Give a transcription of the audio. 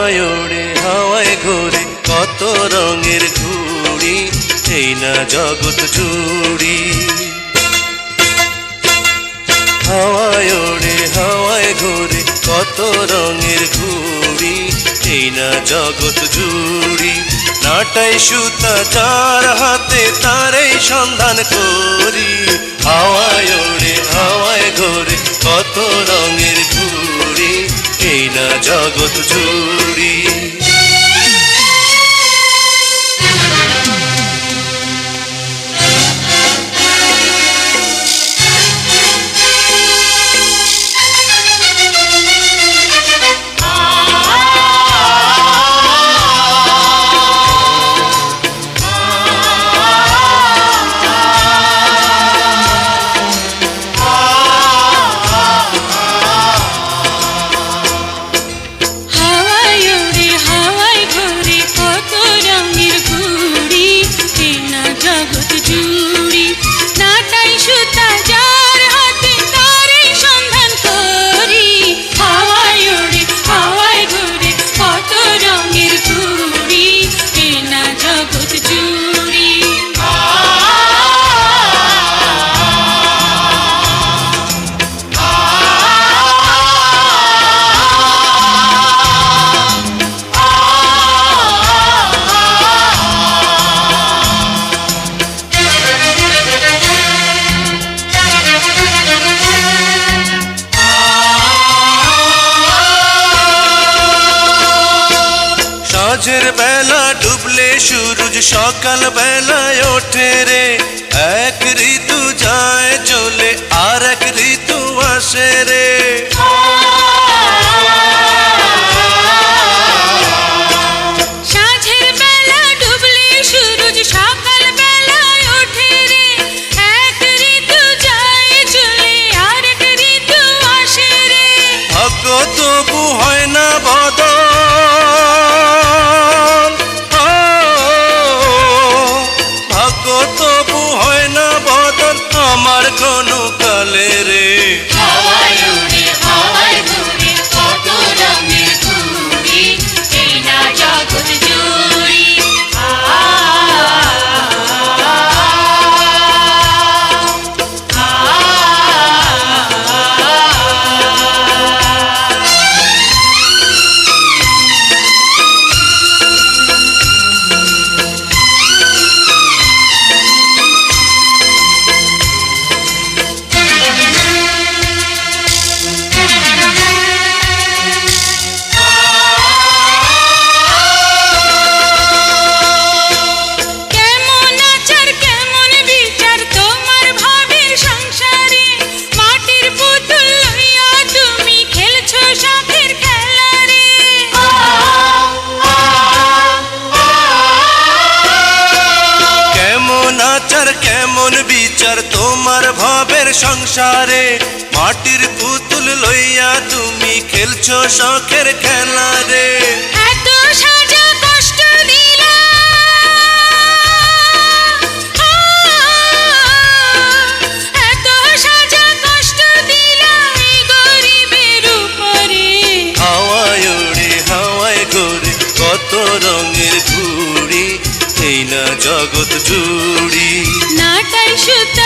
হাওয়ায় ওড়ে হাওয়ায় ঘোরে কত রঙের ঘুড়ি, এই না জগৎ জুড়ি। হাওয়ায় ওড়ে হাওয়ায় ঘোরে কত রঙের ঘুড়ি, এই না জগৎ জুড়ি। নাটাই সুতা যার হাতে তারই সন্ধান করি, হাওয়ায় ওড়ে হাওয়ায় ঘোরে কত রঙের ঘুড়ি, এই না জগৎ জুড়ি। সাঁঝের বেলা ডুবলে সূরজ সকাল বেলায় ওঠে রে, এক ঋতু যায় চলে আর এক ঋতু আসে রে। সাঁঝের বেলা ডুবলে সূরজ সকাল বেলায় ওঠে রে, এক ঋতু যায় চলে আর এক ঋতু আসে রে। ভাগ্য তবু হয় না বদল, তবু হয় না বদল আমার কোনো কালে রে। হাওয়ায় ওড়ে হাওয়ায় ঘুরে কত রঙের ঘুড়ি, এই না জগৎ জুড়ি। কেমন বিচার তোমার ভাবের সংসারে, মাটির পুতুল লইয়া তুমি খেলছো শখের খেলা রে। এত সাজা কষ্ট দিলা, এত সাজা কষ্ট দিলা এই গরিবের উপরে। হাওয়ায় ওড়ে হাওয়ায় ঘোরে কত রঙের ঘুড়ি, এই না জগৎ জুড়ি। নাটাই সুতা